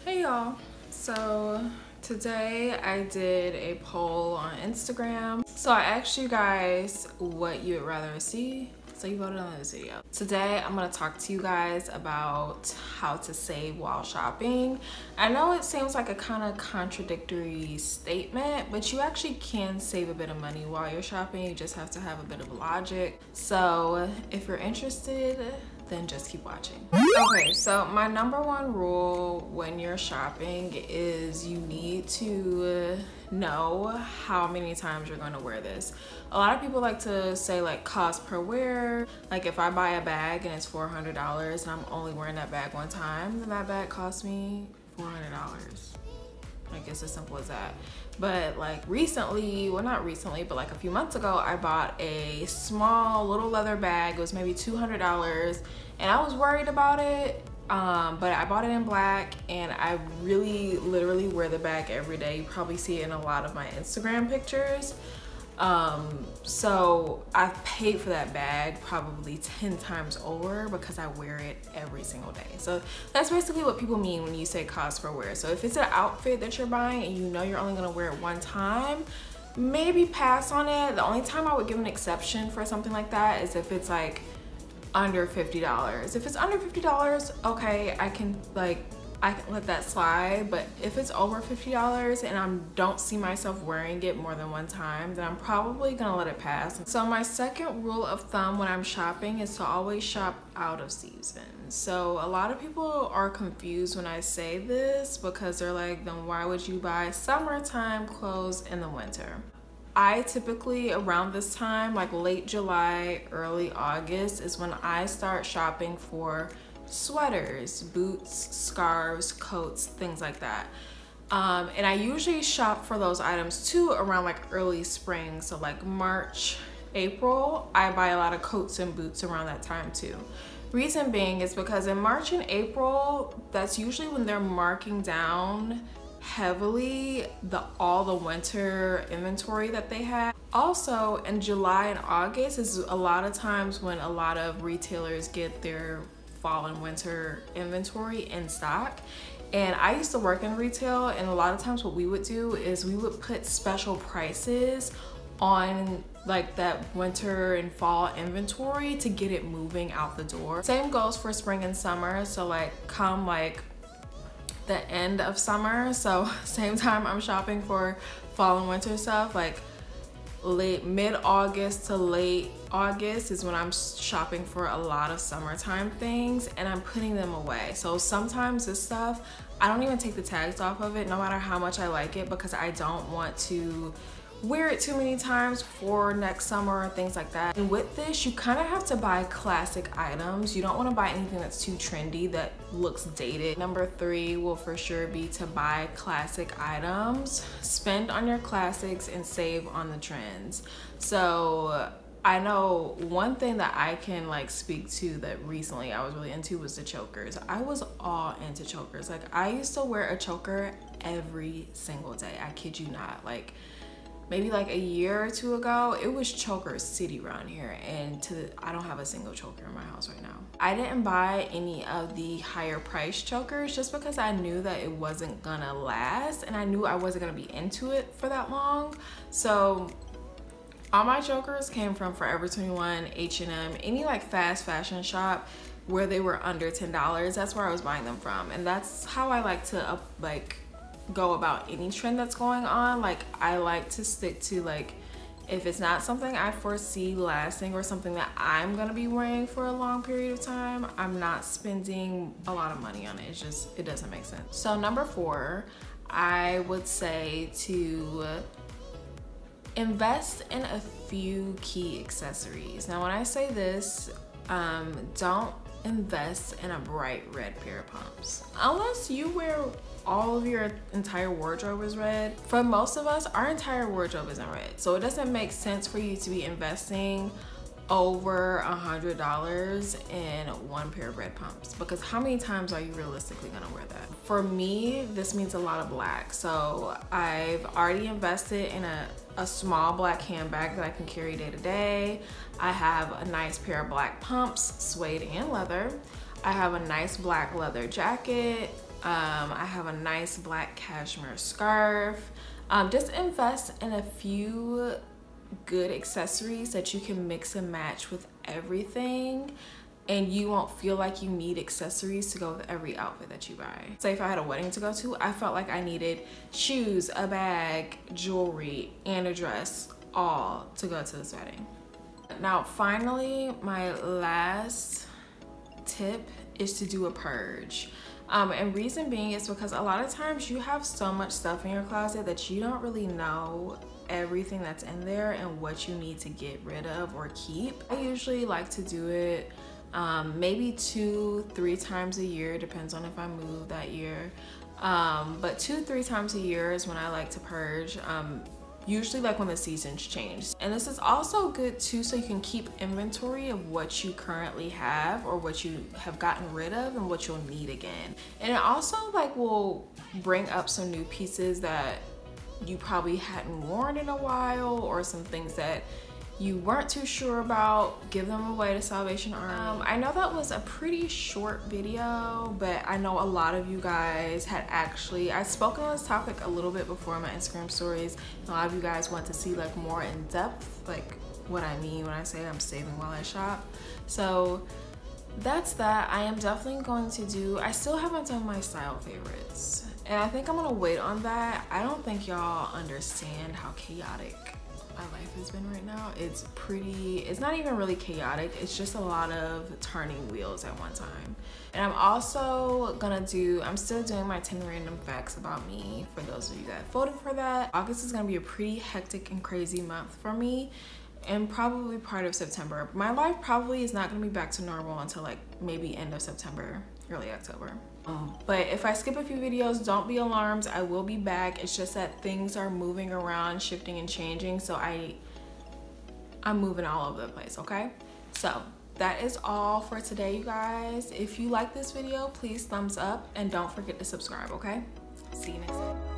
Hey y'all, so today I did a poll on Instagram. So I asked you guys what you would rather see, so you voted on this video. Today I'm gonna talk to you guys about how to save while shopping. I know it seems like a kind of contradictory statement, but you actually can save a bit of money while you're shopping. You just have to have a bit of logic. So if you're interested, then just keep watching. Okay, so my number one rule when you're shopping is you need to know how many times you're gonna wear this. A lot of people like to say like cost per wear. Like if I buy a bag and it's $400 and I'm only wearing that bag one time, then that bag costs me $400. Like it's as simple as that. But like recently, well not recently, but like a few months ago, I bought a small little leather bag. It was maybe $200 and I was worried about it. But I bought it in black and I really literally wear the bag every day. You probably see it in a lot of my Instagram pictures. So I've paid for that bag probably 10 times over because I wear it every single day. So that's basically what people mean when you say cost per wear. So if it's an outfit that you're buying and you know you're only gonna wear it one time, maybe pass on it. The only time I would give an exception for something like that is if it's like under $50. If it's under $50, okay, I can let that slide. But if it's over $50 and I don't see myself wearing it more than one time, then I'm probably gonna let it pass. So my second rule of thumb when I'm shopping is to always shop out of season. So a lot of people are confused when I say this because they're like, then why would you buy summertime clothes in the winter? I typically around this time, like late July, early August, is when I start shopping for sweaters, boots, scarves, coats, things like that. And I usually shop for those items too around like early spring. So like March, April, I buy a lot of coats and boots around that time too. Reason being is because in March and April, that's usually when they're marking down heavily all the winter inventory that they had. Also in July and August is a lot of times when a lot of retailers get their fall and winter inventory in stock. And I used to work in retail, and a lot of times what we would do is we would put special prices on like that winter and fall inventory to get it moving out the door. Same goes for spring and summer. So like come like the end of summer, so same time I'm shopping for fall and winter stuff, like mid-August to late August is when I'm shopping for a lot of summertime things, and I'm putting them away. So sometimes this stuff, I don't even take the tags off of it no matter how much I like it, because I don't want to wear it too many times for next summer or things like that. And with this, you kind of have to buy classic items. You don't want to buy anything that's too trendy that looks dated. Number 3 will for sure be to buy classic items. Spend on your classics and save on the trends. So I know one thing that I can like speak to that recently I was really into was the chokers. I was all into chokers. Like I used to wear a choker every single day. I kid you not. Like maybe like a year or two ago, it was choker city around here, and I don't have a single choker in my house right now. I didn't buy any of the higher price chokers just because I knew that it wasn't gonna last, and I knew I wasn't gonna be into it for that long. So all my chokers came from Forever 21, H&M, any like fast fashion shop where they were under $10. That's where I was buying them from, and that's how I like to go about any trend that's going on. Like I like to stick to, like, if it's not something I foresee lasting or something that I'm gonna be wearing for a long period of time, I'm not spending a lot of money on it. It doesn't make sense. So number 4, I would say to invest in a few key accessories. Now when I say this, don't invest in a bright red pair of pumps unless you wear all of your entire wardrobe is red. For most of us, our entire wardrobe isn't red, so it doesn't make sense for you to be investing over $100 in one pair of red pumps, because how many times are you realistically gonna wear that? For me, this means a lot of black. So I've already invested in a small black handbag that I can carry day to day. I have a nice pair of black pumps, suede and leather. I have a nice black leather jacket. I have a nice black cashmere scarf. Just invest in a few good accessories that you can mix and match with everything, and you won't feel like you need accessories to go with every outfit that you buy. Say if I had a wedding to go to, I felt like I needed shoes, a bag, jewelry, and a dress, all to go to this wedding. Now finally, my last tip is to do a purge. And reason being is because a lot of times you have so much stuff in your closet that you don't really know everything that's in there and what you need to get rid of or keep. I usually like to do it maybe 2-3 times a year, depends on if I move that year. But 2-3 times a year is when I like to purge. Usually like when the seasons change. And this is also good too, so you can keep inventory of what you currently have or what you have gotten rid of and what you'll need again. And it also like will bring up some new pieces that you probably hadn't worn in a while, or some things that you weren't too sure about. Give them away to Salvation Army. I know that was a pretty short video, but I know a lot of you guys had actually, I've spoken on this topic a little bit before in my Instagram stories. A lot of you guys want to see like more in depth, like what I mean when I say I'm saving while I shop. So that's that. I am definitely going to do, I still haven't done my style favorites, and I think I'm gonna wait on that. I don't think y'all understand how chaotic my life has been right now. It's not even really chaotic, it's just a lot of turning wheels at one time. And I'm also gonna I'm still doing my 10 random facts about me for those of you that voted for that. August is gonna be a pretty hectic and crazy month for me, and probably part of September. My life probably is not gonna be back to normal until like maybe end of September, early October. But if I skip a few videos, don't be alarmed. I will be back. It's just that things are moving around, shifting and changing, so I'm moving all over the place, okay? So that is all for today, you guys. If you like this video, please thumbs up and don't forget to subscribe, okay? See you next time.